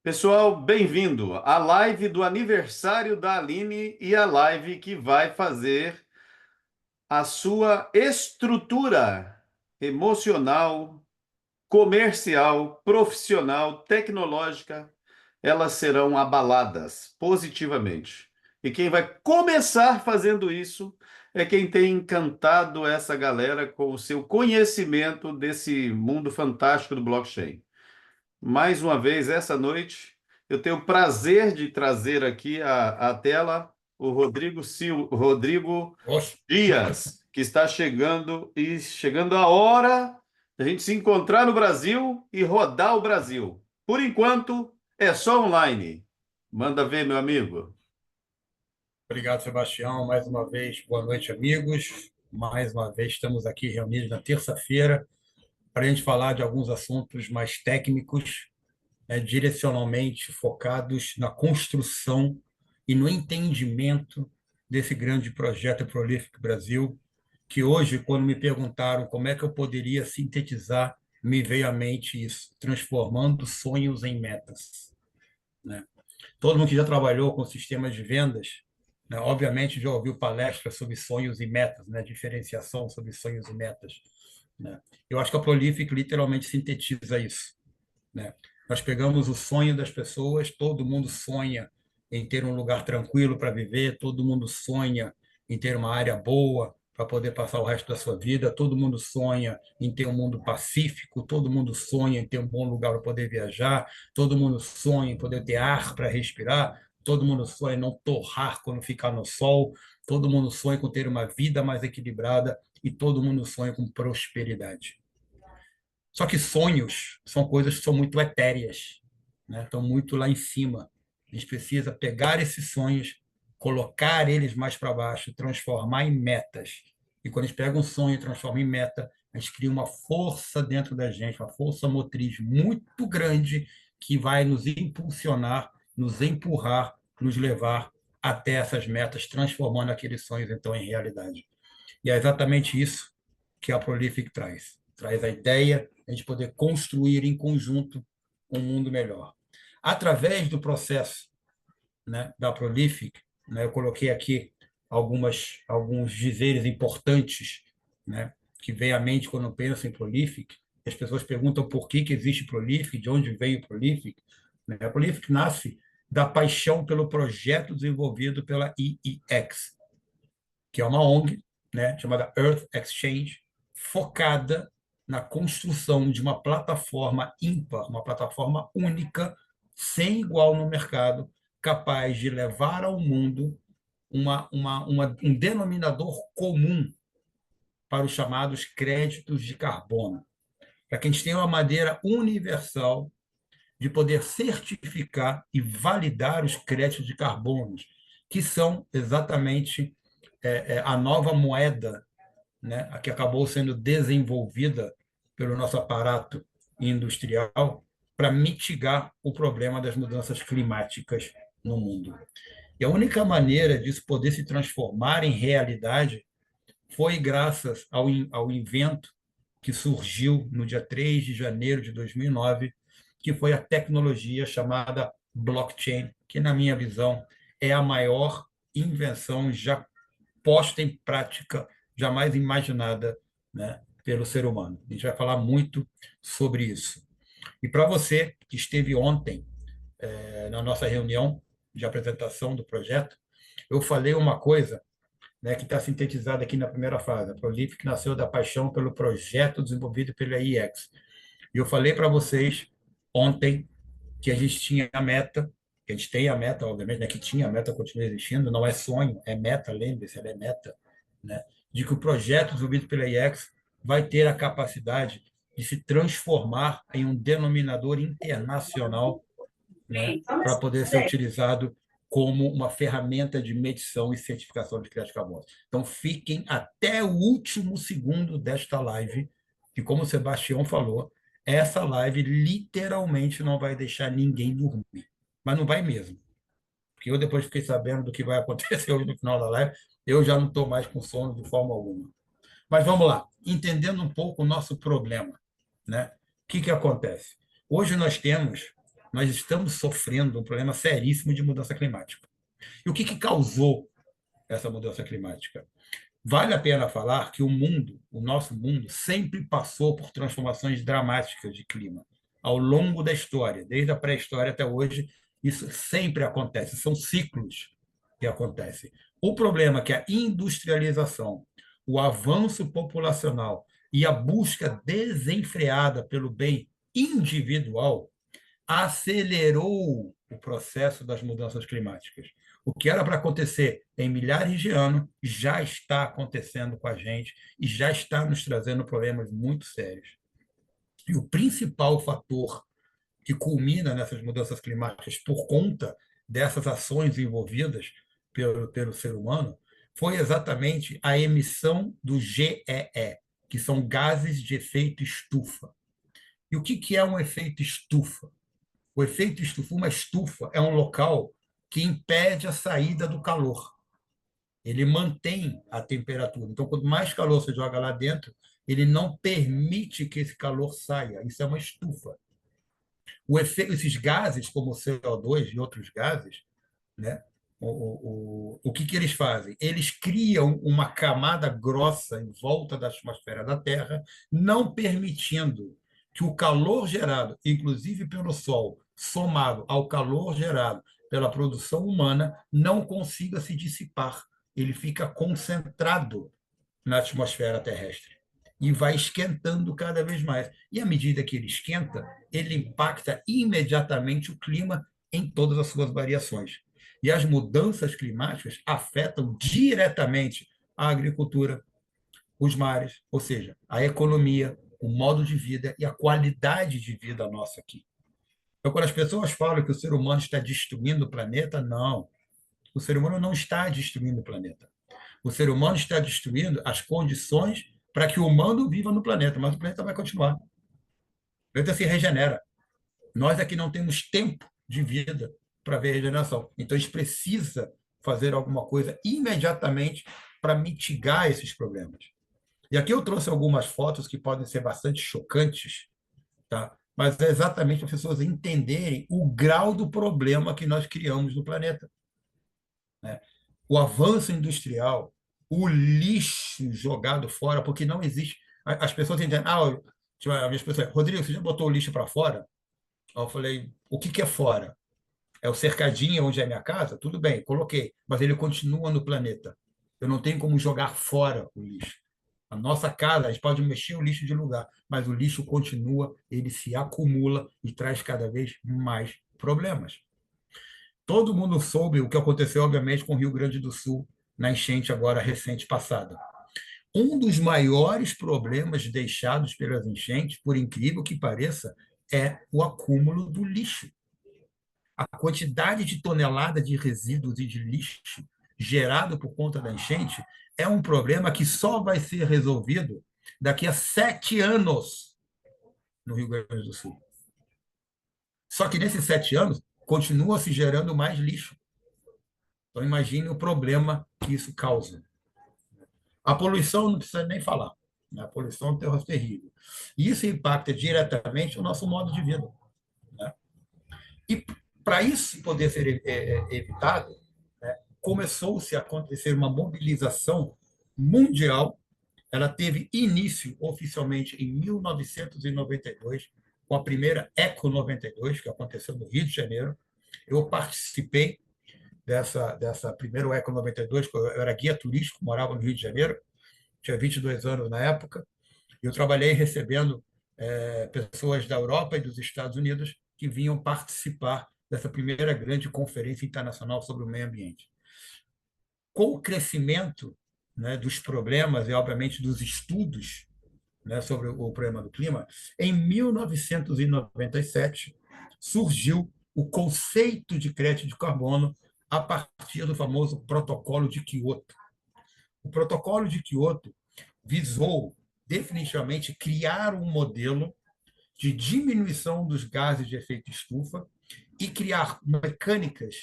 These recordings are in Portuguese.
Pessoal, bem-vindo à live do aniversário da Aline e a live que vai fazer a sua estrutura emocional, comercial, profissional, tecnológica, elas serão abaladas positivamente. E quem vai começar fazendo isso é quem tem encantado essa galera com o seu conhecimento desse mundo fantástico do blockchain. Mais uma vez, essa noite, eu tenho o prazer de trazer aqui à tela o Rodrigo Oxe, Dias, que está chegando e chegando a hora da gente se encontrar no Brasil e rodar o Brasil. Por enquanto, é só online. Manda ver, meu amigo. obrigado, Sebastião. Mais uma vez, boa noite, amigos. Mais uma vez, estamos aqui reunidos na terça-feira para a gente falar de alguns assuntos mais técnicos, direcionalmente focados na construção e no entendimento desse grande projeto Prolific Brasil, que hoje, quando me perguntaram como é que eu poderia sintetizar, me veio à mente isso, transformando sonhos em metas, né? Todo mundo que já trabalhou com sistemas de vendas, né, obviamente já ouviu palestras sobre sonhos e metas, né, diferenciação sobre sonhos e metas, né? Eu acho que a Prolific literalmente sintetiza isso, né? Nós pegamos o sonho das pessoas, todo mundo sonha em ter um lugar tranquilo para viver, todo mundo sonha em ter uma área boa para poder passar o resto da sua vida, todo mundo sonha em ter um mundo pacífico, todo mundo sonha em ter um bom lugar para poder viajar, todo mundo sonha em poder ter ar para respirar, todo mundo sonha em não torrar quando ficar no sol, todo mundo sonha com ter uma vida mais equilibrada e todo mundo sonha com prosperidade. Só que sonhos são coisas que são muito etéreas, né? Estão muito lá em cima. A gente precisa pegar esses sonhos, colocar eles mais para baixo, transformar em metas. E quando a gente pega um sonho e transforma em meta, a gente cria uma força dentro da gente, uma força motriz muito grande que vai nos impulsionar, nos empurrar, nos levar até essas metas, transformando aqueles sonhos então em realidade. E é exatamente isso que a Prolific traz. Traz a ideia de a gente poder construir em conjunto um mundo melhor. Através do processo, né, da Prolific, né, eu coloquei aqui alguns dizeres importantes, né, que vem à mente quando eu penso em Prolific. As pessoas perguntam por que existe Prolific, de onde veio o Prolific. Né? A Prolific nasce da paixão pelo projeto desenvolvido pela EEX, que é uma ONG, né, chamada Earth Exchange, focada na construção de uma plataforma ímpar, uma plataforma única, sem igual no mercado, capaz de levar ao mundo um denominador comum para os chamados créditos de carbono, para que a gente tenha uma maneira universal de poder certificar e validar os créditos de carbono, que são exatamente a nova moeda, né, a que acabou sendo desenvolvida pelo nosso aparato industrial para mitigar o problema das mudanças climáticas no mundo. E a única maneira disso poder se transformar em realidade foi graças ao invento que surgiu no dia 3 de janeiro de 2009, que foi a tecnologia chamada blockchain, que, na minha visão, é a maior invenção já posta em prática, jamais imaginada, né, pelo ser humano. A gente vai falar muito sobre isso. E para você que esteve ontem na nossa reunião de apresentação do projeto, eu falei uma coisa, né, que está sintetizada aqui na primeira fase. A Prolific nasceu da paixão pelo projeto desenvolvido pela IEX. E eu falei para vocês ontem que a gente tinha a meta, que a gente tem a meta, obviamente, né, que tinha a meta, continua existindo, não é sonho, é meta, lembre-se, ela é meta, né, de que o projeto desenvolvido pela IEX vai ter a capacidade de se transformar em um denominador internacional, né, para poder ser utilizado como uma ferramenta de medição e certificação de crédito de carbono. Então, fiquem até o último segundo desta live, que, como o Sebastião falou, essa live literalmente não vai deixar ninguém dormir. Mas não vai mesmo. Porque eu, depois fiquei sabendo do que vai acontecer hoje no final da live, eu já não estou mais com sono de forma alguma. Mas vamos lá, entendendo um pouco o nosso problema, né? O que acontece? Hoje nós temos nós estamos sofrendo um problema seríssimo de mudança climática. E o que causou essa mudança climática? Vale a pena falar que o nosso mundo, sempre passou por transformações dramáticas de clima. Ao longo da história, desde a pré-história até hoje, isso sempre acontece, são ciclos que acontecem. O problema é que a industrialização, o avanço populacional e a busca desenfreada pelo bem individual acelerou o processo das mudanças climáticas. O que era para acontecer em milhares de anos já está acontecendo com a gente e já está nos trazendo problemas muito sérios. E o principal fator que culmina nessas mudanças climáticas por conta dessas ações envolvidas pelo ser humano foi exatamente a emissão do GEE, que são gases de efeito estufa. E o que é um efeito estufa? O efeito estufa, uma estufa é um local que impede a saída do calor. Ele mantém a temperatura. Então, quanto mais calor você joga lá dentro, ele não permite que esse calor saia. Isso é uma estufa. Esses gases, como o CO2 e outros gases, né? Que eles fazem? Eles criam uma camada grossa em volta da atmosfera da Terra, não permitindo que o calor gerado, inclusive pelo Sol, somado ao calor gerado pela produção humana, não consiga se dissipar. Ele fica concentrado na atmosfera terrestre e vai esquentando cada vez mais. E à medida que ele esquenta, ele impacta imediatamente o clima em todas as suas variações. E as mudanças climáticas afetam diretamente a agricultura, os mares, ou seja, a economia, o modo de vida e a qualidade de vida nossa aqui. Então, quando as pessoas falam que o ser humano está destruindo o planeta, não. O ser humano não está destruindo o planeta. O ser humano está destruindo as condições para que o humano viva no planeta, mas o planeta vai continuar. O planeta se regenera. Nós aqui não temos tempo de vida para ver regeneração. Então, a gente precisa fazer alguma coisa imediatamente para mitigar esses problemas. E aqui eu trouxe algumas fotos que podem ser bastante chocantes, tá? Mas é exatamente para as pessoas entenderem o grau do problema que nós criamos no planeta, né? O avanço industrial, o lixo jogado fora, porque não existe. As pessoas entendem, a minha pessoas, Rodrigo, você já botou o lixo para fora? Eu falei, o que é fora? É o cercadinho onde é minha casa? Tudo bem, coloquei, mas ele continua no planeta. Eu não tenho como jogar fora o lixo. A nossa casa, a gente pode mexer o lixo de lugar, mas o lixo continua, ele se acumula e traz cada vez mais problemas. Todo mundo soube o que aconteceu, obviamente, com o Rio Grande do Sul na enchente agora recente passada. Um dos maiores problemas deixados pelas enchentes, por incrível que pareça, é o acúmulo do lixo. A quantidade de tonelada de resíduos e de lixo gerado por conta da enchente é um problema que só vai ser resolvido daqui a 7 anos no Rio Grande do Sul. Só que nesses 7 anos continua se gerando mais lixo. Então imagine o problema que isso causa. A poluição não precisa nem falar. A poluição é um terror terrível. E isso impacta diretamente o nosso modo de vida, né? E para isso poder ser evitado, né, começou-se a acontecer uma mobilização mundial. Ela teve início oficialmente em 1992, com a primeira Eco 92, que aconteceu no Rio de Janeiro. Eu participei dessa primeira Eco 92, eu era guia turístico, morava no Rio de Janeiro, tinha 22 anos na época, e eu trabalhei recebendo pessoas da Europa e dos Estados Unidos que vinham participar dessa primeira grande conferência internacional sobre o meio ambiente. Com o crescimento, né, dos problemas e, obviamente, dos estudos, né, sobre o problema do clima, em 1997 surgiu o conceito de crédito de carbono a partir do famoso Protocolo de Quioto. O Protocolo de Quioto visou definitivamente criar um modelo de diminuição dos gases de efeito estufa e criar mecânicas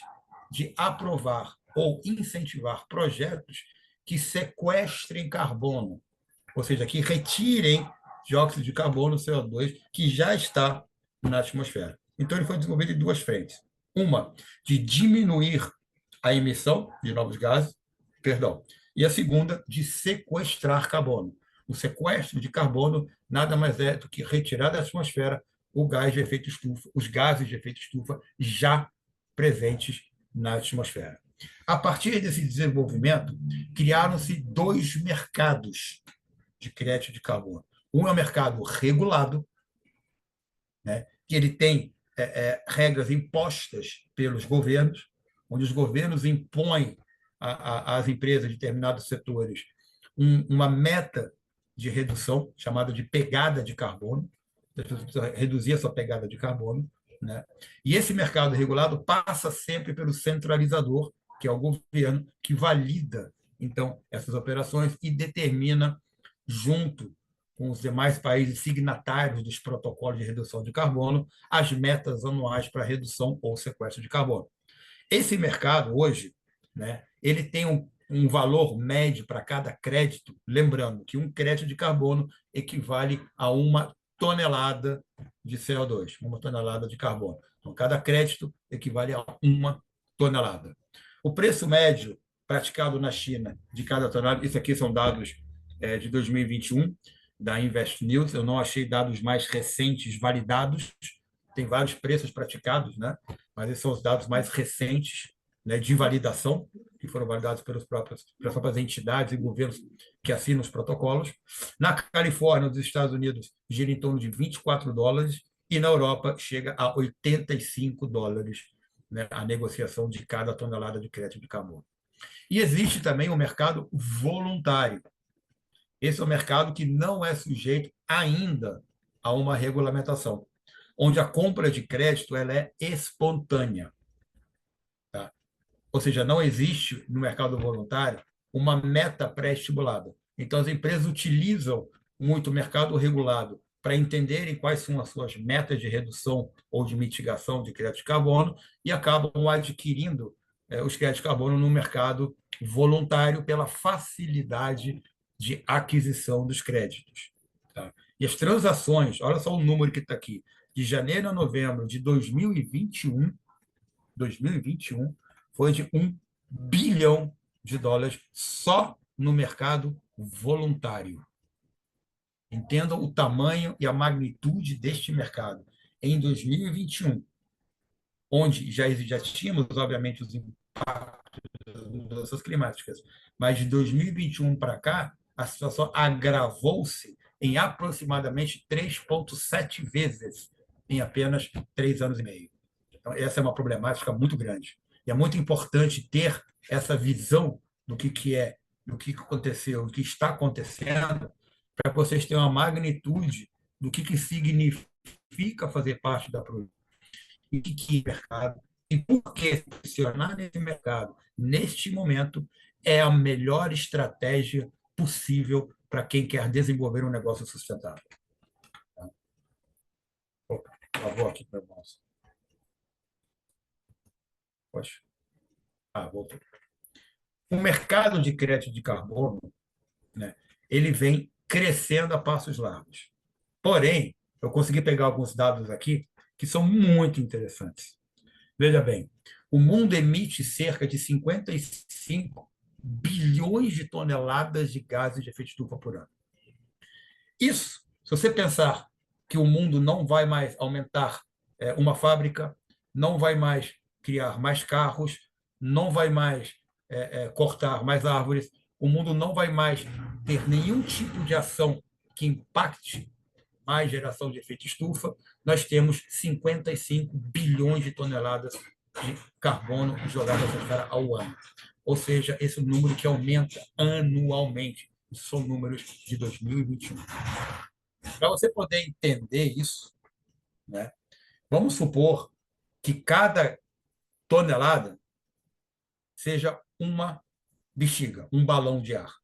de aprovar ou incentivar projetos que sequestrem carbono, ou seja, que retirem dióxido de carbono, CO2, que já está na atmosfera. Então, ele foi desenvolvido em duas frentes. Uma, de diminuir a emissão de novos gases, perdão, e a segunda, de sequestrar carbono. O sequestro de carbono nada mais é do que retirar da atmosfera o gás de efeito estufa, os gases de efeito estufa já presentes na atmosfera. A partir desse desenvolvimento, criaram-se dois mercados de crédito de carbono. Um é o mercado regulado, né, que ele tem regras impostas pelos governos, onde os governos impõem às empresas de determinados setores uma meta de redução, chamada de pegada de carbono, as pessoas precisam reduzir a sua pegada de carbono, né? E esse mercado regulado passa sempre pelo centralizador, que é o governo, que valida, então, essas operações e determina, junto com os demais países signatários dos protocolos de redução de carbono, as metas anuais para redução ou sequestro de carbono. Esse mercado, hoje, né, ele tem um valor médio para cada crédito, lembrando que um crédito de carbono equivale a uma tonelada de CO2, uma tonelada de carbono. Então, cada crédito equivale a uma tonelada. O preço médio praticado na China de cada tonelada, isso aqui são dados de 2021, da Invest News, eu não achei dados mais recentes validados, tem vários preços praticados, né? Mas esses são os dados mais recentes, né, de validação, que foram validados pelas próprias entidades e governos que assinam os protocolos. Na Califórnia, nos Estados Unidos, gira em torno de $24, e na Europa chega a $85, né, a negociação de cada tonelada de crédito de carbono. E existe também o mercado voluntário. Esse é um mercado que não é sujeito ainda a uma regulamentação, onde a compra de crédito ela é espontânea. Tá? Ou seja, não existe no mercado voluntário uma meta pré-estipulada. Então, as empresas utilizam muito o mercado regulado para entenderem quais são as suas metas de redução ou de mitigação de crédito de carbono e acabam adquirindo os créditos de carbono no mercado voluntário pela facilidade de aquisição dos créditos. Tá? E as transações, olha só o número que está aqui, de janeiro a novembro de 2021 foi de US$ 1 bilhão só no mercado voluntário. Entendam o tamanho e a magnitude deste mercado. Em 2021, onde já tínhamos, obviamente, os impactos das mudanças climáticas, mas de 2021 para cá, a situação agravou-se em aproximadamente 3,7 vezes em apenas 3 anos e meio. Então, essa é uma problemática muito grande. E é muito importante ter essa visão do que é, do que aconteceu, do que está acontecendo, para vocês terem uma magnitude do que significa fazer parte da produção, e o que é mercado, e por que posicionar nesse mercado, neste momento, é a melhor estratégia possível para quem quer desenvolver um negócio sustentável. Opa, por favor, aqui para nós. Poxa. Voltou. O mercado de crédito de carbono, né, ele vem crescendo a passos largos. Porém, eu consegui pegar alguns dados aqui que são muito interessantes. Veja bem, o mundo emite cerca de 55 bilhões de toneladas de gases de efeito estufa por ano. Isso, se você pensar que o mundo não vai mais aumentar uma fábrica, não vai mais criar mais carros, não vai mais cortar mais árvores, o mundo não vai mais ter nenhum tipo de ação que impacte mais geração de efeito estufa, nós temos 55 bilhões de toneladas de carbono jogadas na atmosfera ao ano. Ou seja, esse é o número que aumenta anualmente. Isso são números de 2021. Para você poder entender isso, né, vamos supor que cada tonelada seja uma bexiga, um balão de ar.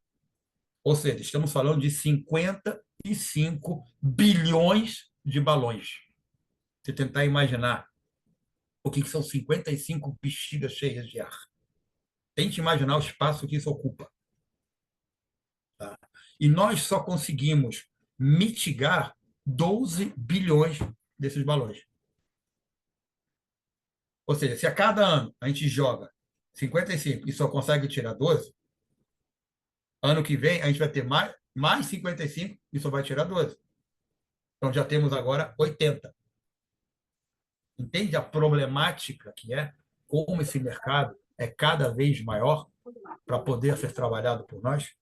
Ou seja, estamos falando de 55 bilhões de balões. Você tentar imaginar o que são 55 bexigas cheias de ar. Tente imaginar o espaço que isso ocupa. Tá? E nós só conseguimos mitigar 12 bilhões desses balões. Ou seja, se a cada ano a gente joga 55 e só consegue tirar 12, ano que vem a gente vai ter mais 55 e só vai tirar 12. Então já temos agora 80. Entende a problemática que é? Como esse mercado é cada vez maior para poder ser trabalhado por nós?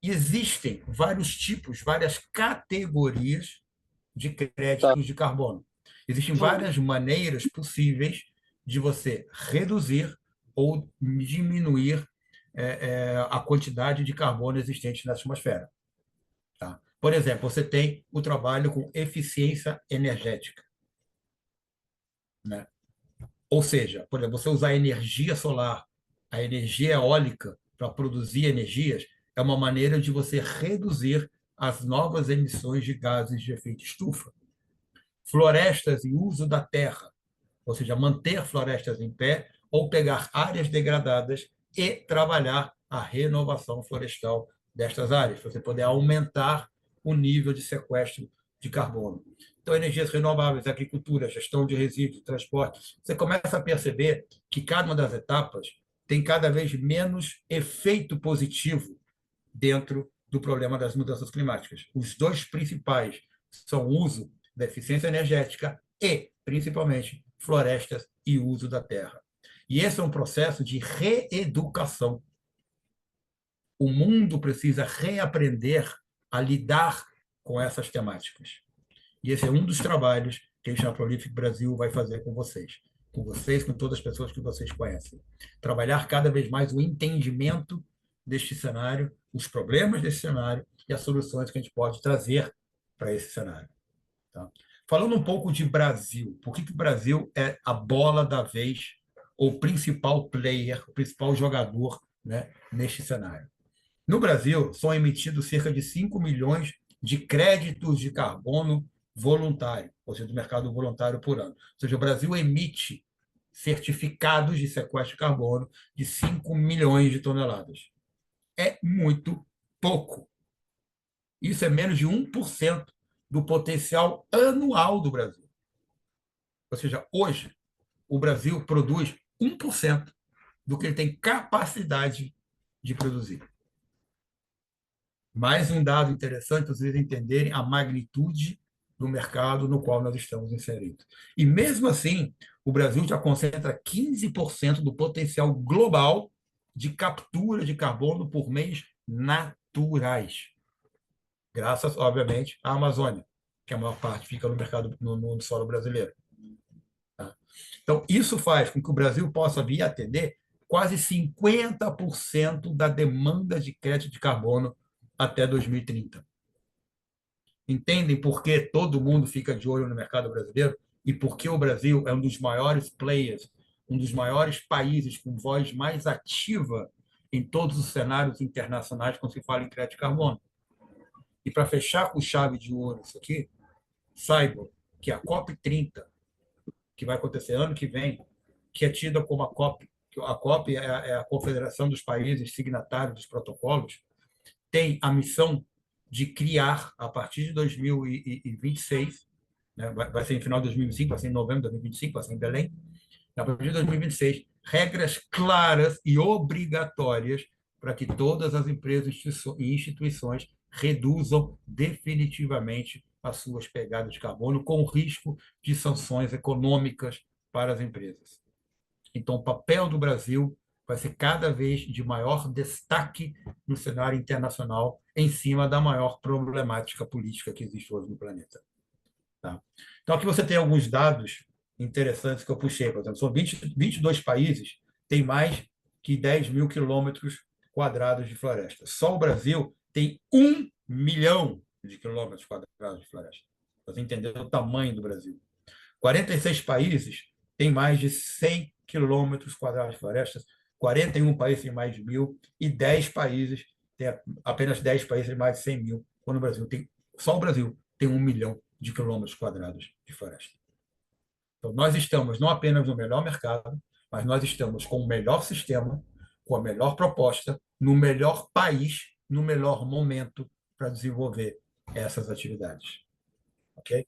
E existem vários tipos, várias categorias de Tá. créditos de carbono. Existem várias maneiras possíveis de você reduzir ou diminuir a quantidade de carbono existente na atmosfera. Tá? Por exemplo, você tem o trabalho com eficiência energética, né? Ou seja, por exemplo, você usar a energia solar, a energia eólica para produzir energias, é uma maneira de você reduzir as novas emissões de gases de efeito estufa. Florestas e uso da terra, ou seja, manter florestas em pé ou pegar áreas degradadas e trabalhar a renovação florestal destas áreas, para você poder aumentar o nível de sequestro de carbono. Então, energias renováveis, agricultura, gestão de resíduos, transporte. Você começa a perceber que cada uma das etapas tem cada vez menos efeito positivo dentro do problema das mudanças climáticas. Os dois principais são o uso da eficiência energética e, principalmente, florestas e uso da terra. E esse é um processo de reeducação. O mundo precisa reaprender a lidar com essas temáticas. E esse é um dos trabalhos que a Enxame Prolific Brasil vai fazer com vocês. Com vocês, com todas as pessoas que vocês conhecem. Trabalhar cada vez mais o entendimento deste cenário, os problemas desse cenário e as soluções que a gente pode trazer para esse cenário. Tá? Falando um pouco de Brasil, por que o Brasil é a bola da vez, ou principal player, o principal jogador, né, neste cenário? No Brasil, são emitidos cerca de 5 milhões de créditos de carbono voluntário, ou seja, do mercado voluntário por ano. Ou seja, o Brasil emite certificados de sequestro de carbono de 5 milhões de toneladas. É muito pouco. Isso é menos de 1% do potencial anual do Brasil. Ou seja, hoje, o Brasil produz 1% do que ele tem capacidade de produzir. Mais um dado interessante para vocês entenderem a magnitude do mercado no qual nós estamos inseridos. E mesmo assim, o Brasil já concentra 15% do potencial global de captura de carbono por meios naturais, graças, obviamente, à Amazônia, que a maior parte fica no mercado no solo brasileiro. Tá? Então, isso faz com que o Brasil possa vir a atender quase 50% da demanda de crédito de carbono até 2030. Entendem por que todo mundo fica de olho no mercado brasileiro e por que o Brasil é um dos maiores players, um dos maiores países com voz mais ativa em todos os cenários internacionais quando se fala em crédito de carbono. E para fechar com chave de ouro isso aqui, saibam que a COP30, que vai acontecer ano que vem, que é tida como a COP é a Confederação dos Países Signatários dos Protocolos, tem a missão de criar, a partir de 2026, né, vai ser em final de 2025, vai ser em novembro de 2025, vai ser em Belém, a partir de 2026, regras claras e obrigatórias para que todas as empresas e instituições reduzam definitivamente as suas pegadas de carbono, com risco de sanções econômicas para as empresas. Então, o papel do Brasil vai ser cada vez de maior destaque no cenário internacional, em cima da maior problemática política que existe hoje no planeta. Tá? Então, aqui você tem alguns dados interessantes que eu puxei. Por exemplo, são 22 países, tem mais que 10 mil quilômetros quadrados de floresta. Só o Brasil tem 1 milhão de quilômetros quadrados de floresta. Para você entender o tamanho do Brasil. 46 países têm mais de 100 quilômetros quadrados de florestas, 41 países têm mais de 1.000 e 10 países, apenas 10 países têm mais de 100 mil, quando o Brasil tem, só o Brasil tem 1 milhão de quilômetros quadrados de floresta. Então, nós estamos não apenas no melhor mercado, mas nós estamos com o melhor sistema, com a melhor proposta, no melhor país, no melhor momento para desenvolver essas atividades. Ok?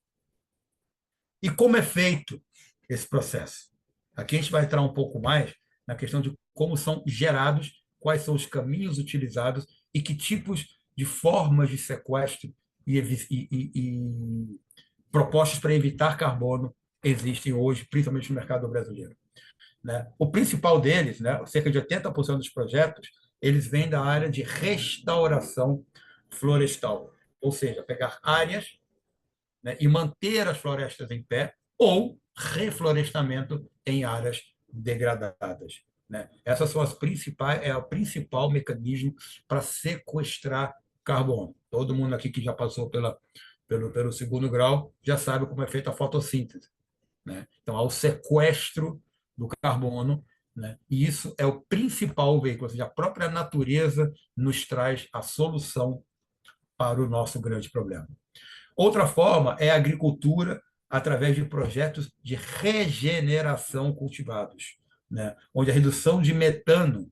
E como é feito esse processo. Aqui a gente vai entrar um pouco mais na questão de como são gerados, quais são os caminhos utilizados e que tipos de formas de sequestro e propostas para evitar carbono existem hoje, principalmente no mercado brasileiro. Né? O principal deles, né, cerca de 80% dos projetos, eles vêm da área de restauração florestal, ou seja, pegar áreas, né, e manter as florestas em pé, ou reflorestamento em áreas degradadas. Né? Essas são as principais, é o principal mecanismo para sequestrar carbono. Todo mundo aqui que já passou pelo segundo grau já sabe como é feita a fotossíntese. Né? Então, há o sequestro do carbono, né? E isso é o principal veículo, ou seja, a própria natureza nos traz a solução para o nosso grande problema. Outra forma é a agricultura através de projetos de regeneração cultivados, né? Onde a redução de metano,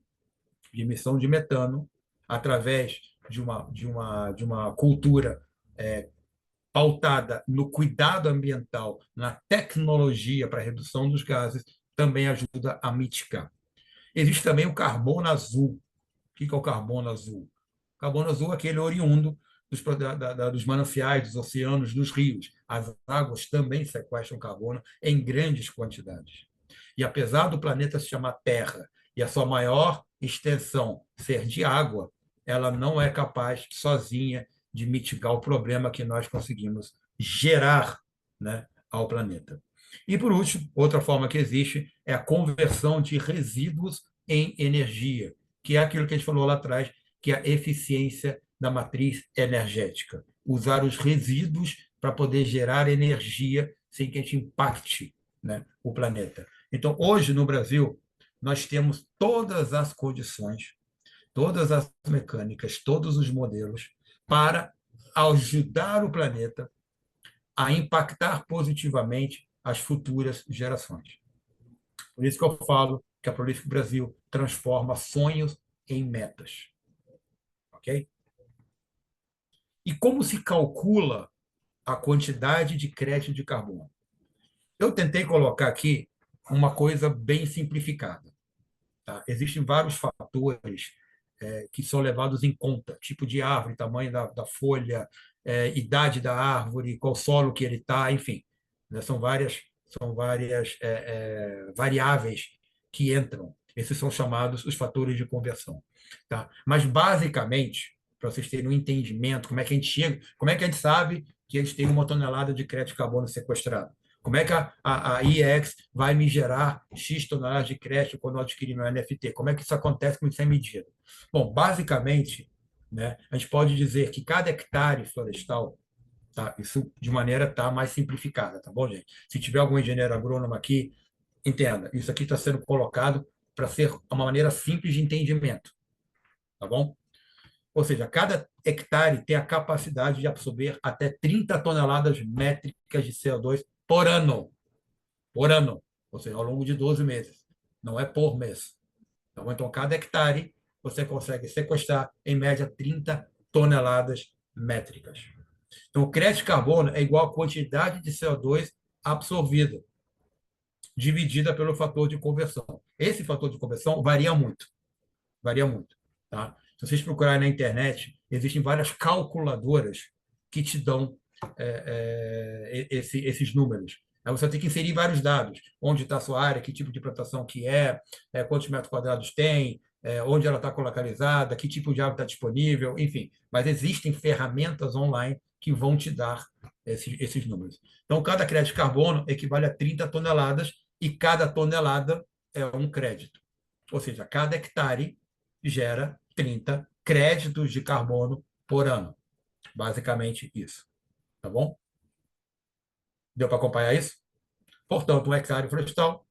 de emissão de metano, através de uma cultura pautada no cuidado ambiental, na tecnologia para a redução dos gases, também ajuda a mitigar. Existe também o carbono azul. O que é o carbono azul? O carbono azul é aquele oriundo dos mananciais, dos oceanos, dos rios. As águas também sequestram carbono em grandes quantidades. E apesar do planeta se chamar Terra e a sua maior extensão ser de água, ela não é capaz sozinha de mitigar o problema que nós conseguimos gerar, né, ao planeta. E, por último, outra forma que existe é a conversão de resíduos em energia, que é aquilo que a gente falou lá atrás, que é a eficiência da matriz energética. Usar os resíduos para poder gerar energia sem que a gente impacte, né, o planeta. Então, hoje, no Brasil, nós temos todas as condições, todas as mecânicas, todos os modelos para ajudar o planeta a impactar positivamente as futuras gerações. Por isso que eu falo que a Prolífico Brasil transforma sonhos em metas. Ok? E como se calcula a quantidade de crédito de carbono? Eu tentei colocar aqui uma coisa bem simplificada. Tá? Existem vários fatores que são levados em conta, tipo de árvore, tamanho da folha, idade da árvore, qual solo que ele está, enfim. Né? São várias variáveis que entram. Esses são chamados os fatores de conversão. Tá? Mas, basicamente, para vocês terem um entendimento, como é que a gente chega, como é que a gente sabe que a gente tem 1 tonelada de crédito de carbono sequestrado? Como é que a IEX vai me gerar X toneladas de crédito quando eu adquirir meu NFT? Como é que isso acontece, como isso é medido? Bom, basicamente, né, a gente pode dizer que cada hectare florestal, tá, isso de maneira tá mais simplificada, tá bom, gente? Se tiver algum engenheiro agrônomo aqui, entenda, isso aqui está sendo colocado para ser uma maneira simples de entendimento, tá bom? Ou seja, cada hectare tem a capacidade de absorver até 30 toneladas métricas de CO2 por ano. Por ano. Ou seja, ao longo de 12 meses. Não é por mês. Então, cada hectare você consegue sequestrar, em média, 30 toneladas métricas. Então, o crédito de carbono é igual à quantidade de CO2 absorvida, dividida pelo fator de conversão. Esse fator de conversão varia muito. Varia muito. Tá? Se vocês procurarem na internet, existem várias calculadoras que te dão esses números. Aí você tem que inserir vários dados. Onde está a sua área, que tipo de plantação que quantos metros quadrados tem, onde ela está localizada, que tipo de água está disponível, enfim. Mas existem ferramentas online que vão te dar esses números. Então, cada crédito de carbono equivale a 30 toneladas e cada tonelada é um crédito. Ou seja, cada hectare gera 30 créditos de carbono por ano. Basicamente isso. Tá bom? Deu para acompanhar isso? Portanto, um hectare florestal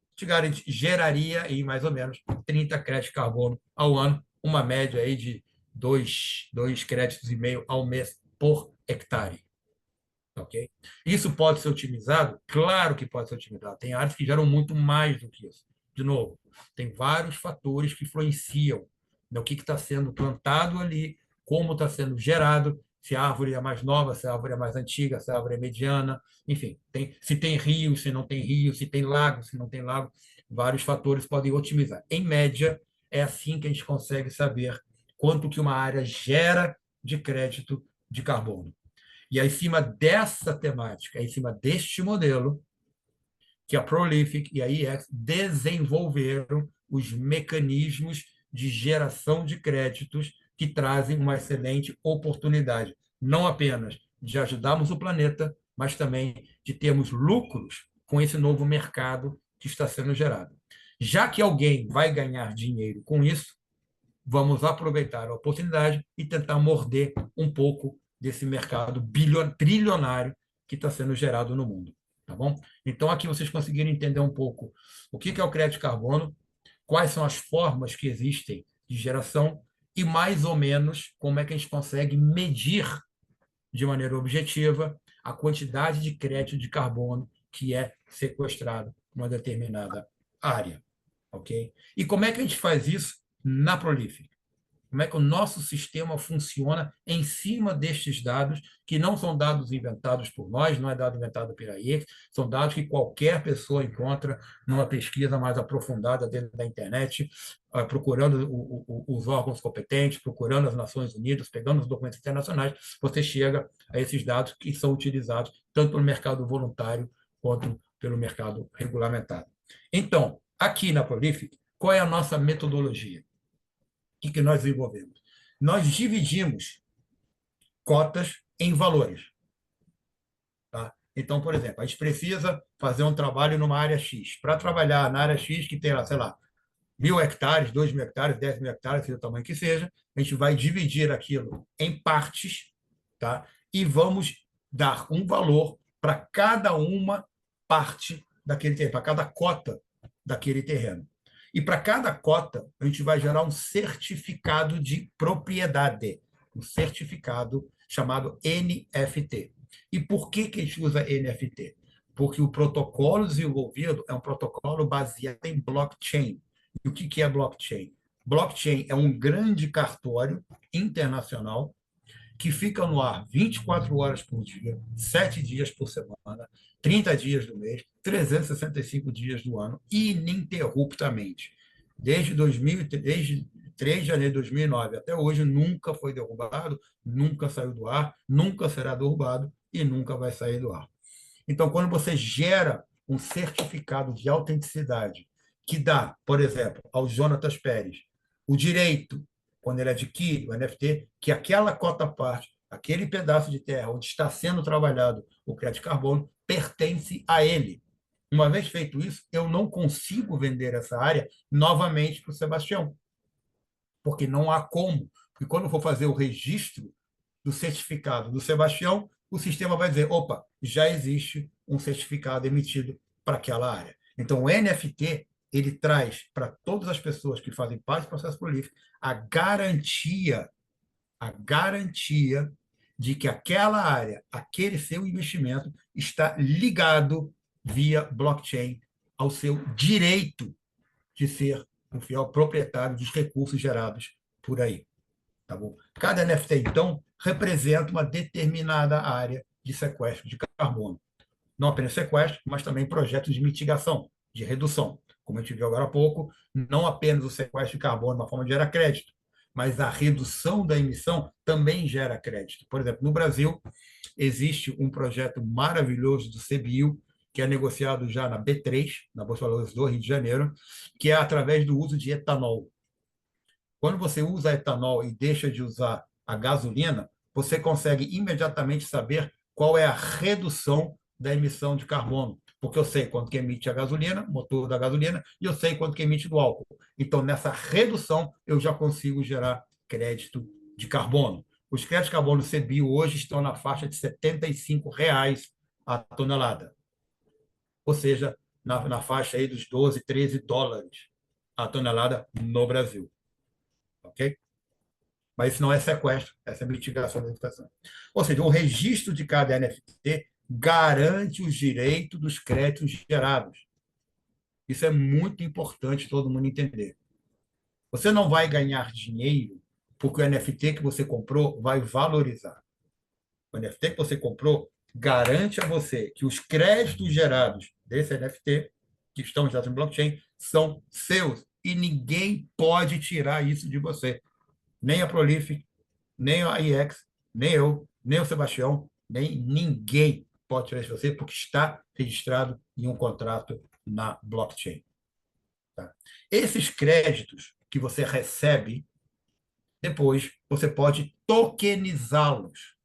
geraria aí mais ou menos 30 créditos de carbono ao ano, uma média aí de 2 créditos e meio ao mês por hectare. Ok? Isso pode ser otimizado? Claro que pode ser otimizado. Tem áreas que geram muito mais do que isso. De novo, tem vários fatores que influenciam no que está sendo plantado ali, como está sendo gerado Se a árvore é mais nova, se a árvore é mais antiga, se a árvore é mediana, enfim, se tem rio, se não tem rio, se tem lago, se não tem lago, vários fatores podem otimizar. Em média, é assim que a gente consegue saber quanto que uma área gera de crédito de carbono. E aí, em cima dessa temática, em cima deste modelo, que a Prolific e a IEX desenvolveram os mecanismos de geração de créditos que trazem uma excelente oportunidade, não apenas de ajudarmos o planeta, mas também de termos lucros com esse novo mercado que está sendo gerado. Já que alguém vai ganhar dinheiro com isso, vamos aproveitar a oportunidade e tentar morder um pouco desse mercado trilionário que está sendo gerado no mundo. Tá bom? Então, aqui vocês conseguiram entender um pouco o que é o crédito de carbono, quais são as formas que existem de geração e, mais ou menos, como é que a gente consegue medir de maneira objetiva a quantidade de crédito de carbono que é sequestrado numa determinada área. Ok? E como é que a gente faz isso na Prolific? Como é que o nosso sistema funciona em cima destes dados, que não são dados inventados por nós, não é dado inventado pela IEX, são dados que qualquer pessoa encontra numa pesquisa mais aprofundada dentro da internet, procurando os órgãos competentes, procurando as Nações Unidas, pegando os documentos internacionais, você chega a esses dados que são utilizados tanto pelo mercado voluntário quanto pelo mercado regulamentado. Então, aqui na Prolific, qual é a nossa metodologia? O que nós desenvolvemos? Nós dividimos cotas em valores. Tá? Então, por exemplo, a gente precisa fazer um trabalho numa área X. Para trabalhar na área X, que tem lá, sei lá, 1.000 hectares, 2.000 hectares, 10.000 hectares, seja o tamanho que seja, a gente vai dividir aquilo em partes, tá? E vamos dar um valor para cada uma parte daquele terreno, para cada cota daquele terreno. E para cada cota, a gente vai gerar um certificado de propriedade, um certificado chamado NFT. E por que a gente usa NFT? Porque o protocolo desenvolvido é um protocolo baseado em blockchain. E o que é blockchain? Blockchain é um grande cartório internacional que fica no ar 24 horas por dia, 7 dias por semana, 30 dias do mês, 365 dias do ano, ininterruptamente. Desde 3 de janeiro de 2009 até hoje, nunca foi derrubado, nunca saiu do ar, nunca será derrubado e nunca vai sair do ar. Então, quando você gera um certificado de autenticidade que dá, por exemplo, ao Jonatas Pérez o direito, quando ele adquire o NFT, que aquela cota parte, aquele pedaço de terra onde está sendo trabalhado o crédito de carbono, pertence a ele. Uma vez feito isso, eu não consigo vender essa área novamente para o Sebastião, porque não há como. Porque quando eu for fazer o registro do certificado do Sebastião, o sistema vai dizer: opa, já existe um certificado emitido para aquela área. Então, o NFT ele traz para todas as pessoas que fazem parte do processo Prolific a garantia de que aquela área, aquele seu investimento está ligado via blockchain ao seu direito de ser o fiel proprietário dos recursos gerados por aí. Tá bom? Cada NFT, então, representa uma determinada área de sequestro de carbono. Não apenas sequestro, mas também projetos de mitigação, de redução. Como a gente viu agora há pouco, não apenas o sequestro de carbono, uma forma de gerar crédito, mas a redução da emissão também gera crédito. Por exemplo, no Brasil, existe um projeto maravilhoso do CBIO, que é negociado já na B3, na Bolsa de Valores do Rio de Janeiro, que é através do uso de etanol. Quando você usa etanol e deixa de usar a gasolina, você consegue imediatamente saber qual é a redução da emissão de carbono, porque eu sei quanto que emite a gasolina, motor da gasolina, e eu sei quanto que emite do álcool. Então, nessa redução, eu já consigo gerar crédito de carbono. Os créditos de carbono CBIO hoje estão na faixa de R$ 75 a tonelada, ou seja, na faixa aí dos 12, 13 dólares a tonelada no Brasil. Ok? Mas isso não é sequestro, essa é mitigação da inflação. Ou seja, o registro de cada NFT garante os direitos dos créditos gerados. Isso é muito importante todo mundo entender. Você não vai ganhar dinheiro porque o NFT que você comprou vai valorizar. O NFT que você comprou garante a você que os créditos gerados desse NFT, que estão gerados no blockchain, são seus. E ninguém pode tirar isso de você. Nem a Prolific, nem a IX, nem eu, nem o Sebastião, nem ninguém pode tirar isso de você, porque está registrado em um contrato na blockchain. Tá? Esses créditos que você recebe, depois você pode tokenizá-los.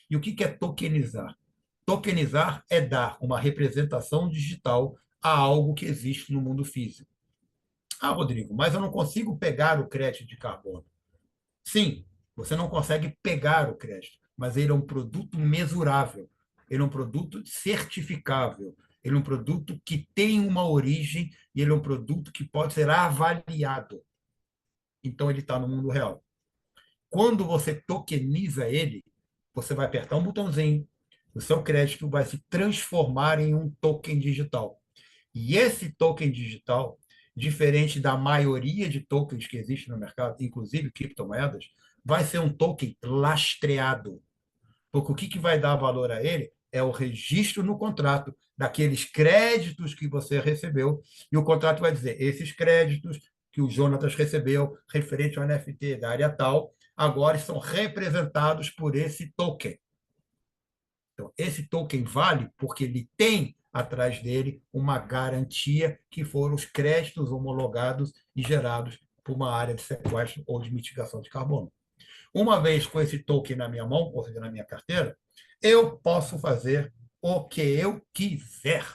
E o que é tokenizar? Tokenizar é dar uma representação digital a algo que existe no mundo físico. Ah, Rodrigo, mas eu não consigo pegar o crédito de carbono. Sim, você não consegue pegar o crédito, mas ele é um produto mesurável, ele é um produto certificável, ele é um produto que tem uma origem e ele é um produto que pode ser avaliado. Então, ele está no mundo real. Quando você tokeniza ele, você vai apertar um botãozinho, o seu crédito vai se transformar em um token digital. E esse token digital, diferente da maioria de tokens que existem no mercado, inclusive criptomoedas, vai ser um token lastreado. Porque o que vai dar valor a ele é o registro no contrato daqueles créditos que você recebeu, e o contrato vai dizer: esses créditos que o Jonatas recebeu, referente ao NFT da área tal, agora estão representados por esse token. Então, esse token vale porque ele tem atrás dele uma garantia que foram os créditos homologados e gerados por uma área de sequestro ou de mitigação de carbono. Uma vez com esse token na minha mão, ou seja, na minha carteira, eu posso fazer o que eu quiser.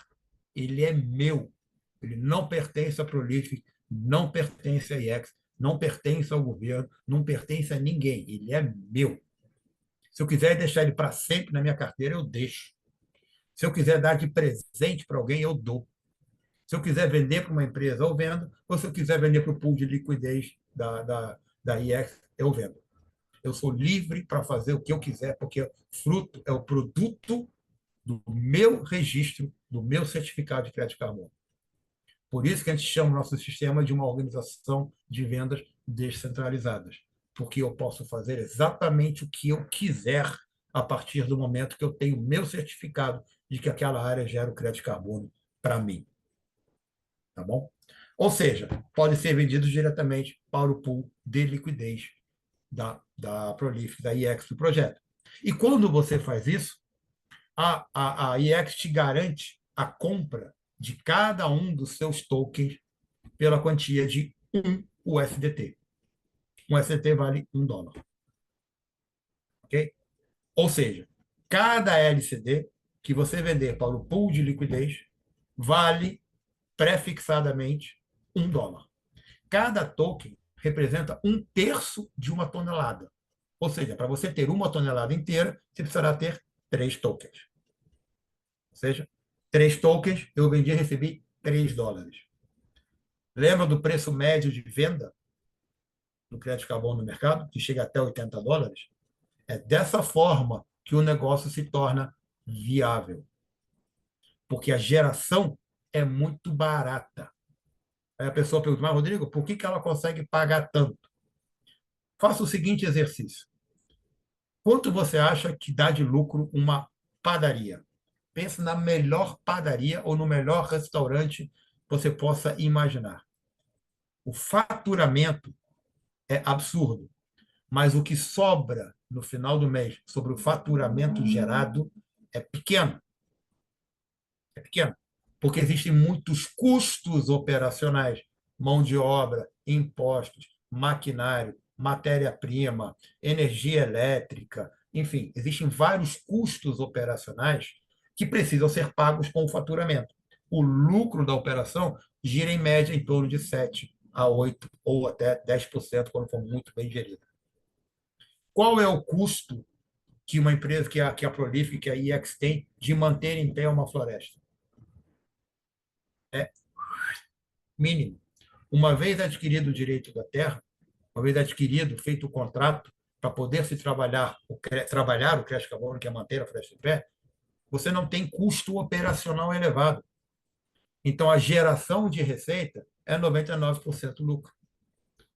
Ele é meu. Ele não pertence à Prolific, não pertence à IEX, não pertence ao governo, não pertence a ninguém. Ele é meu. Se eu quiser deixar ele para sempre na minha carteira, eu deixo. Se eu quiser dar de presente para alguém, eu dou. Se eu quiser vender para uma empresa, eu vendo. Ou se eu quiser vender para o pool de liquidez da IEX, eu vendo. Eu sou livre para fazer o que eu quiser, porque fruto é o produto do meu registro, do meu certificado de crédito de carbono. Por isso que a gente chama o nosso sistema de uma organização de vendas descentralizadas, porque eu posso fazer exatamente o que eu quiser a partir do momento que eu tenho o meu certificado de que aquela área gera o crédito de carbono para mim. Tá bom? Ou seja, pode ser vendido diretamente para o pool de liquidez da Prolific, da IEX do projeto. E quando você faz isso, a IEX te garante a compra de cada um dos seus tokens pela quantia de USDT. Um USDT vale $1. Ok? Ou seja, cada LCD que você vender para o pool de liquidez vale prefixadamente $1. Cada token representa 1/3 de uma tonelada. Ou seja, para você ter uma tonelada inteira, você precisará ter 3 tokens. Ou seja, 3 tokens, eu vendi e recebi $3. Lembra do preço médio de venda do crédito de carbono no mercado, que chega até $80? É dessa forma que o negócio se torna viável. Porque a geração é muito barata. Aí a pessoa pergunta: mas, Rodrigo, por que ela consegue pagar tanto? Faça o seguinte exercício. Quanto você acha que dá de lucro uma padaria? Pense na melhor padaria ou no melhor restaurante que você possa imaginar. O faturamento é absurdo, mas o que sobra no final do mês sobre o faturamento gerado é pequeno. É pequeno, porque existem muitos custos operacionais, mão de obra, impostos, maquinário, matéria-prima, energia elétrica, enfim, existem vários custos operacionais que precisam ser pagos com o faturamento. O lucro da operação gira em média em torno de 7 a 8 ou até 10% quando for muito bem gerido. Qual é o custo que uma empresa que a Prolific, que a IEX tem de manter em pé uma floresta? É mínimo. Uma vez adquirido o direito da terra, uma vez adquirido, feito o contrato para poder se trabalhar o crédito de carbono, que é manter a floresta em pé, você não tem custo operacional elevado. Então, a geração de receita é 99% lucro.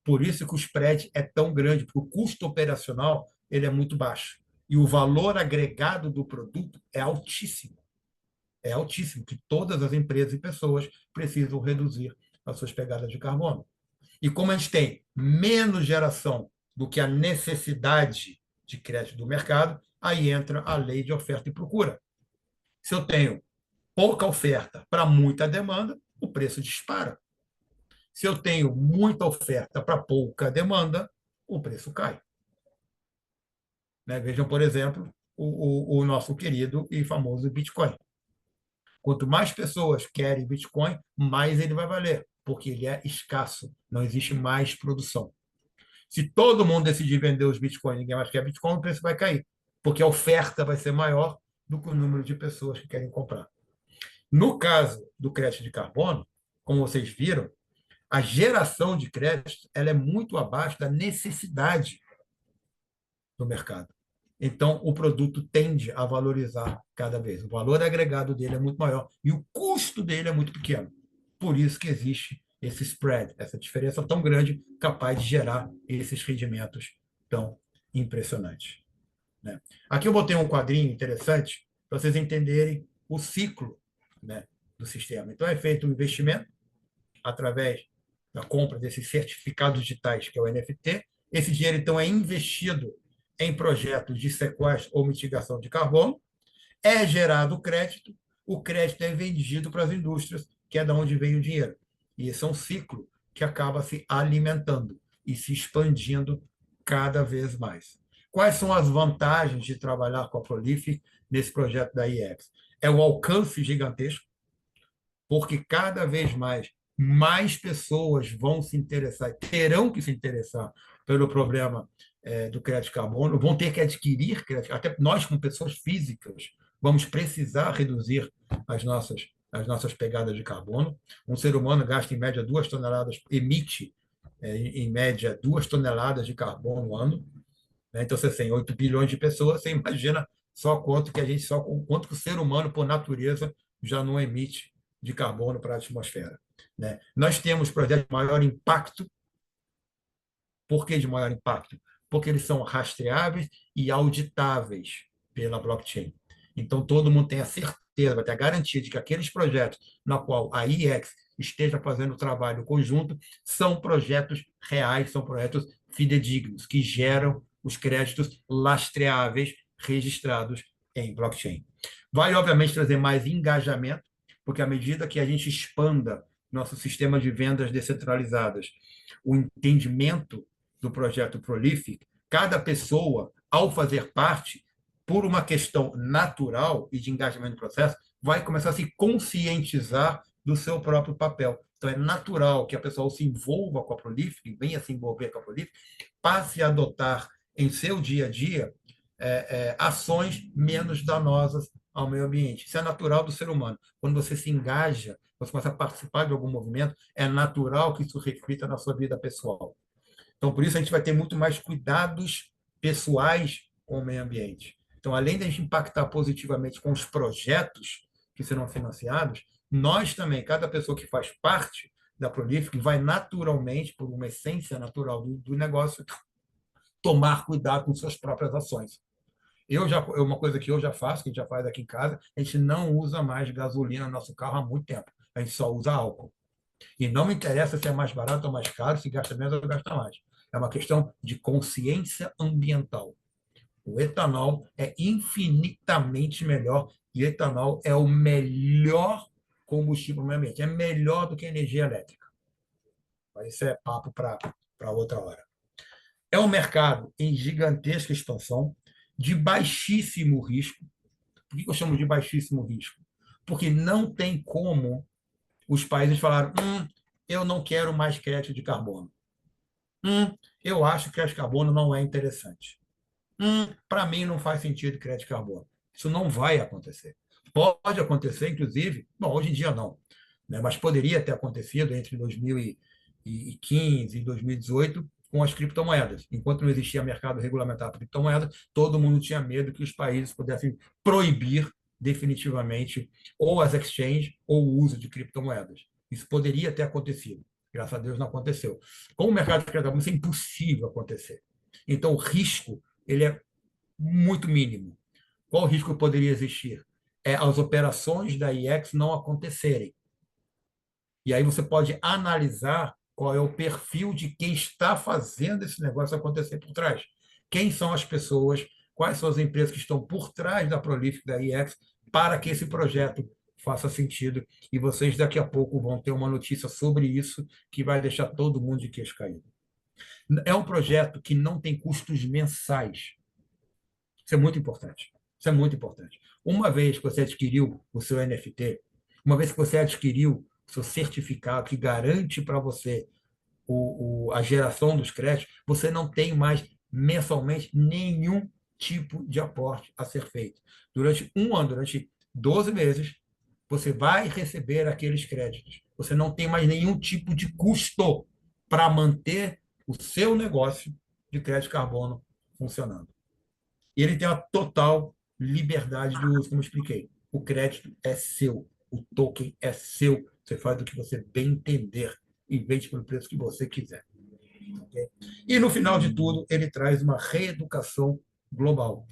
Por isso que o spread é tão grande, porque o custo operacional ele é muito baixo. e o valor agregado do produto é altíssimo. É altíssimo, que todas as empresas e pessoas precisam reduzir as suas pegadas de carbono. E como a gente tem menos geração do que a necessidade de crédito do mercado, aí entra a lei de oferta e procura. Se eu tenho pouca oferta para muita demanda, o preço dispara. Se eu tenho muita oferta para pouca demanda, o preço cai. Né? Vejam, por exemplo, o nosso querido e famoso Bitcoin. Quanto mais pessoas querem Bitcoin, mais ele vai valer, porque ele é escasso, não existe mais produção. Se todo mundo decidir vender os Bitcoins, ninguém mais quer Bitcoin, o preço vai cair, porque a oferta vai ser maior do que o número de pessoas que querem comprar. No caso do crédito de carbono, como vocês viram, a geração de crédito ela é muito abaixo da necessidade do mercado. Então, o produto tende a valorizar cada vez. O valor agregado dele é muito maior e o custo dele é muito pequeno. Por isso que existe esse spread, essa diferença tão grande, capaz de gerar esses rendimentos tão impressionantes. Né? Aqui eu botei um quadrinho interessante para vocês entenderem o ciclo, né, do sistema. Então, é feito um investimento através da compra desses certificados digitais, que é o NFT. Esse dinheiro, então, é investido em projetos de sequestro ou mitigação de carbono, é gerado crédito, o crédito é vendido para as indústrias, que é de onde vem o dinheiro. E esse é um ciclo que acaba se alimentando e se expandindo cada vez mais. Quais são as vantagens de trabalhar com a Prolific nesse projeto da IEX? É o alcance gigantesco, porque cada vez mais pessoas vão se interessar, terão que se interessar pelo problema do crédito de carbono, vão ter que adquirir crédito, até nós, como pessoas físicas, vamos precisar reduzir as nossas pegadas de carbono. Um ser humano gasta, em média, 2 toneladas, emite, em média, 2 toneladas de carbono no ano. Né? Então, você tem 8 bilhões de pessoas, você imagina quanto que o ser humano, por natureza, já não emite de carbono para a atmosfera. Né? Nós temos projetos de maior impacto. Por que de maior impacto? Porque eles são rastreáveis e auditáveis pela blockchain. Então, todo mundo tem a certeza, vai ter a garantia de que aqueles projetos na qual a IEX esteja fazendo o trabalho conjunto são projetos reais, são projetos fidedignos, que geram os créditos lastreáveis registrados em blockchain. Vai, obviamente, trazer mais engajamento, porque à medida que a gente expanda nosso sistema de vendas descentralizadas, o entendimento do projeto Prolific, cada pessoa, ao fazer parte, por uma questão natural e de engajamento no processo, vai começar a se conscientizar do seu próprio papel. Então, é natural que a pessoa se envolva com a Prolific, venha se envolver com a Prolific, passe a adotar em seu dia a dia ações menos danosas ao meio ambiente. Isso é natural do ser humano. Quando você se engaja, você começa a participar de algum movimento, é natural que isso reflita na sua vida pessoal. Então, por isso, a gente vai ter muito mais cuidados pessoais com o meio ambiente. Então, além de a gente impactar positivamente com os projetos que serão financiados, nós também, cada pessoa que faz parte da Prolific, vai naturalmente, por uma essência natural do negócio, tomar cuidado com suas próprias ações. Uma coisa que eu já faço, que a gente já faz aqui em casa, a gente não usa mais gasolina no nosso carro há muito tempo. A gente só usa álcool. E não me interessa se é mais barato ou mais caro, se gasta menos ou gasta mais. É uma questão de consciência ambiental. O etanol é infinitamente melhor e etanol é o melhor combustível no meio ambiente. É melhor do que a energia elétrica. Mas isso é papo para outra hora. É um mercado em gigantesca expansão, de baixíssimo risco. Por que eu chamo de baixíssimo risco? Porque não tem como os países falaram: eu não quero mais crédito de carbono. Eu acho que crédito de carbono não é interessante. Para mim não faz sentido crédito de carbono. Isso não vai acontecer. Pode acontecer, inclusive, bom, hoje em dia não, né? Mas poderia ter acontecido entre 2015 e 2018 com as criptomoedas. Enquanto não existia mercado regulamentar para criptomoedas, todo mundo tinha medo que os países pudessem proibir definitivamente ou as exchanges ou o uso de criptomoedas. Isso poderia ter acontecido. Graças a Deus não aconteceu. Com o mercado de criptomoedas, isso é impossível acontecer. Então, o risco ele é muito mínimo. Qual o risco que poderia existir? É as operações da IEX não acontecerem. E aí você pode analisar qual é o perfil de quem está fazendo esse negócio acontecer por trás. Quem são as pessoas, quais são as empresas que estão por trás da Prolific, da IEX, para que esse projeto faça sentido. E vocês daqui a pouco vão ter uma notícia sobre isso que vai deixar todo mundo de queixo caído. É um projeto que não tem custos mensais. Isso é muito importante. Isso é muito importante. Uma vez que você adquiriu o seu NFT, uma vez que você adquiriu o seu certificado que garante para você a geração dos créditos, você não tem mais mensalmente nenhum tipo de aporte a ser feito. Durante um ano, durante 12 meses, você vai receber aqueles créditos. Você não tem mais nenhum tipo de custo para manter o seu negócio de crédito de carbono funcionando. E ele tem a total liberdade de uso, como eu expliquei. O crédito é seu, o token é seu. Você faz o que você bem entender e vende pelo preço que você quiser. Okay? E no final de tudo, ele traz uma reeducação global.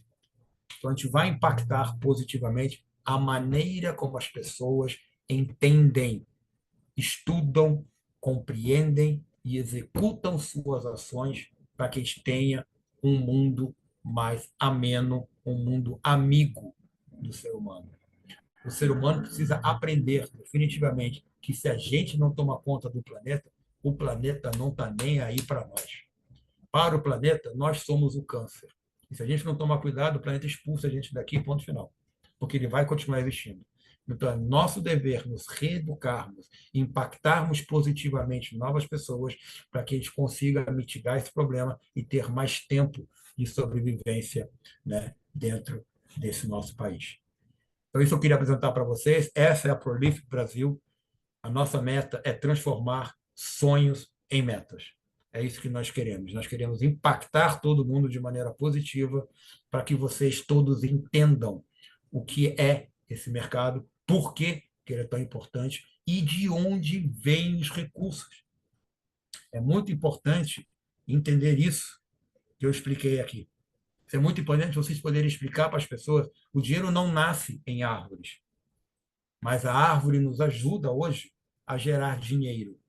Então, a gente vai impactar positivamente a maneira como as pessoas entendem, estudam, compreendem e executam suas ações para que a gente tenha um mundo mais ameno, um mundo amigo do ser humano. O ser humano precisa aprender definitivamente que se a gente não tomar conta do planeta, o planeta não está nem aí para nós. Para o planeta, nós somos o câncer. E se a gente não tomar cuidado, o planeta expulsa a gente daqui, ponto final. Porque ele vai continuar existindo. Então, é nosso dever nos reeducarmos, impactarmos positivamente novas pessoas para que a gente consiga mitigar esse problema e ter mais tempo de sobrevivência, né, dentro desse nosso país. Então, isso eu queria apresentar para vocês. Essa é a Prolific Brasil. A nossa meta é transformar sonhos em metas. É isso que nós queremos. Nós queremos impactar todo mundo de maneira positiva para que vocês todos entendam o que é esse mercado, por que ele é tão importante e de onde vêm os recursos. É muito importante entender isso que eu expliquei aqui. É muito importante vocês poderem explicar para as pessoas: o dinheiro não nasce em árvores, mas a árvore nos ajuda hoje a gerar dinheiro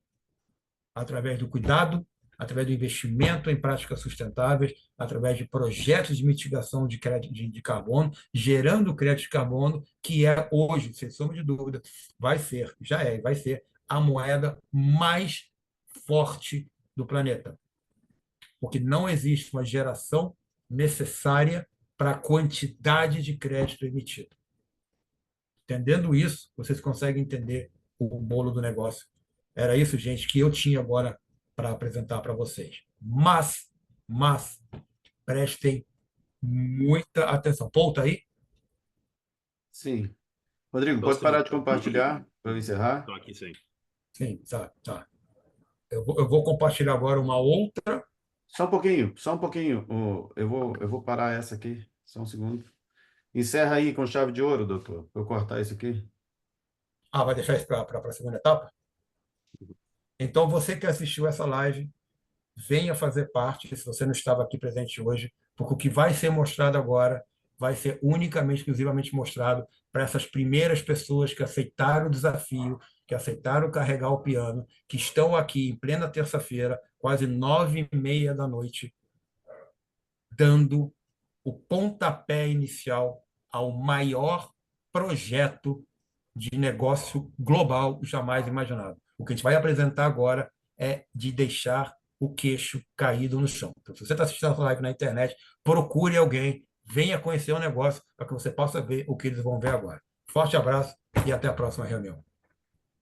através do cuidado, através do investimento em práticas sustentáveis, através de projetos de mitigação de crédito de carbono, gerando crédito de carbono, que é hoje, sem sombra de dúvida, vai ser, já é, vai ser a moeda mais forte do planeta. Porque não existe uma geração necessária para a quantidade de crédito emitido. Entendendo isso, vocês conseguem entender o bolo do negócio. Era isso, gente, que eu tinha agora para apresentar para vocês. Mas, prestem muita atenção. Paul, tá aí? Sim. Rodrigo, Tô pode parar sim. de compartilhar para eu encerrar? Tô aqui sim. Sim, tá, tá. Eu vou compartilhar agora uma outra. Só um pouquinho, só um pouquinho. Eu vou parar essa aqui, só um segundo. Encerra aí com chave de ouro, doutor, para eu cortar isso aqui. Ah, vai deixar isso para a segunda etapa? Então, você que assistiu essa live, venha fazer parte, se você não estava aqui presente hoje, porque o que vai ser mostrado agora vai ser unicamente, exclusivamente mostrado para essas primeiras pessoas que aceitaram o desafio, que aceitaram carregar o piano, que estão aqui em plena terça-feira, quase 9h30 da noite, dando o pontapé inicial ao maior projeto de negócio global jamais imaginado. O que a gente vai apresentar agora é de deixar o queixo caído no chão. Então, se você está assistindo essa live na internet, procure alguém, venha conhecer o negócio para que você possa ver o que eles vão ver agora. Forte abraço e até a próxima reunião.